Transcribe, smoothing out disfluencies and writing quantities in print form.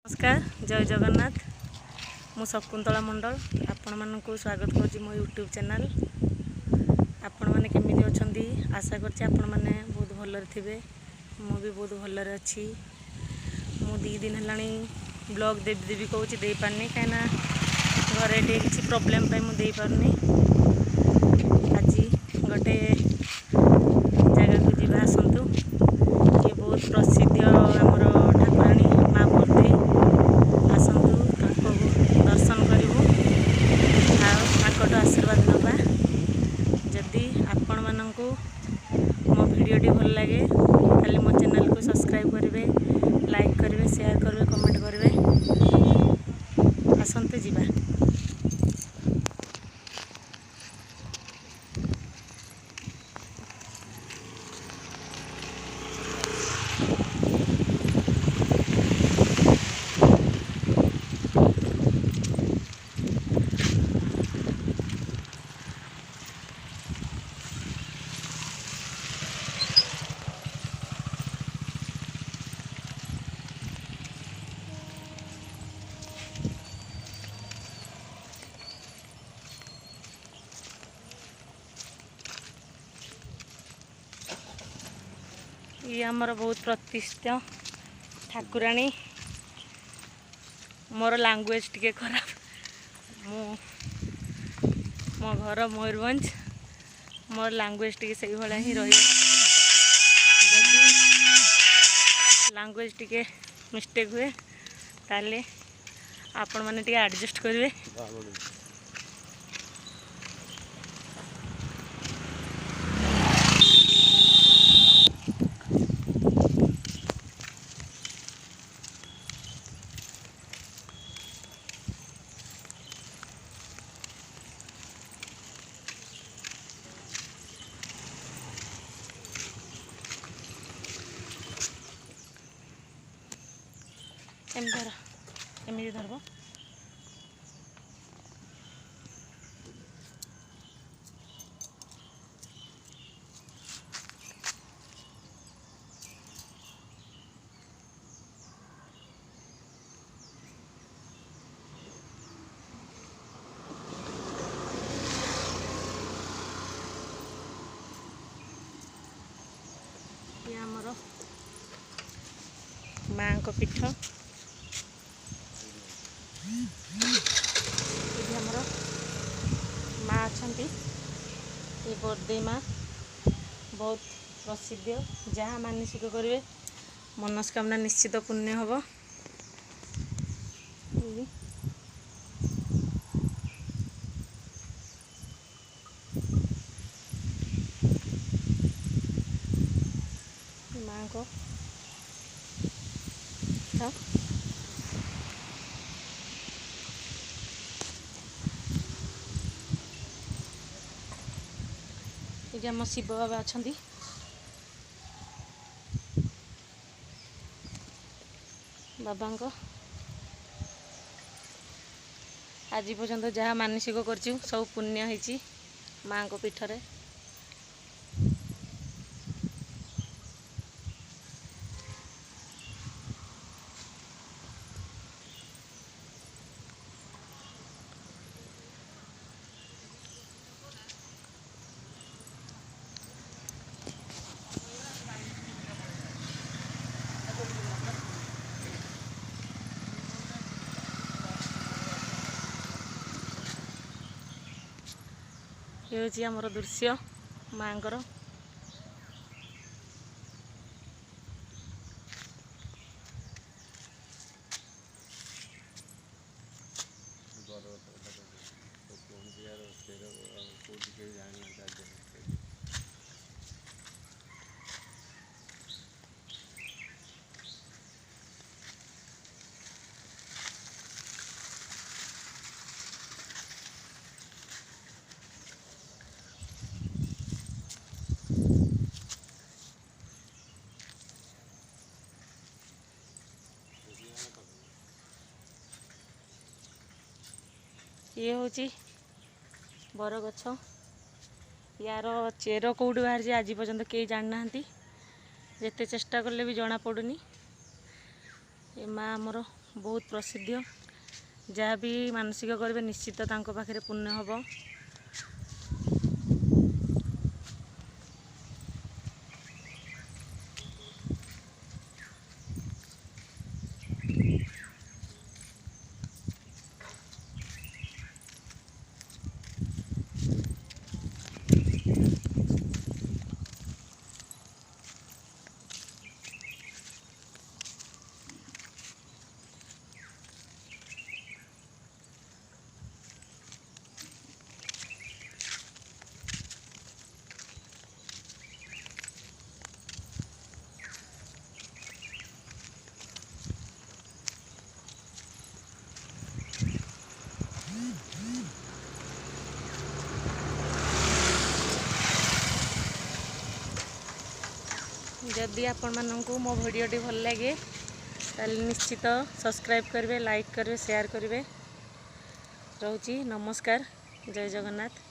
नमस्कार जय जगन्नाथ मु शकुंतला मंडल आपण मानक स्वागत करुँच मो यूट्यूब चैनल। आपण मैंने केमी अच्छा आशा करछि आपण मैंने बहुत भलरे थे। मु भी बहुत भलरे अच्छी। मु 2 दिन है ब्लॉग देवी देवी कहूँ दे पारनी कहीं घरे किसी प्रोब्लेम पाई मुझे पारनी। आज गोटे जगह को जीवा आसतु ये बहुत प्रसिद्ध आमर ठाकुराणी माँ बरदेई आसतु दर्शन करूँ आठ आशीर्वाद नवा। जदि आपण मानक मो भिडियोटी भल लगे खाली मो चैनल को सब्सक्राइब करेंगे, लाइक करेंगे, शेयर करेंगे, कमेंट करेंगे। आसतु जीवा। ये आमर बहुत प्रतिष्ठित ठाकुराणी। मोर लैंग्वेज टिके खराब। मो घर मयूरभंज। मोर लैंग्वेज टिके सही भाया ही रही। लैंग्वेज टिके मिस्टेक हुए ताले आपण मैंने टिके एडजस्ट करेंगे। एमती धरब ये आमर माँ को पीठ आमर माँ अच्छा ये बरदेई माँ बहुत प्रसिद्ध। जहाँ मानसिक करेंगे मनस्कामना निश्चित पुण्य हम। माँ को ये आम शिव बाबा अच्छा बाबा को आज पर्यंत जहाँ मानसिक कर सब पुण्य होती माँ को पीठरे। ये हूँ आमर दृश्य माँ को। ये हूँ बर गछ। यार चेर कौटी बाहर आज पर्यंत कई जान ना जिते चेष्टा कले भी जना पड़ूनी। ये माँ आमर बहुत प्रसिद्ध। जहाँ भी मानसिक करेंगे निश्चित तांको पाखरे पुण्य हम। जदि आपण मानू मो भिडियोटी भल लगे ताले निश्चित सब्सक्राइब करेंगे, लाइक करेंगे, शेयर करेंगे। रोची नमस्कार, जय जगन्नाथ।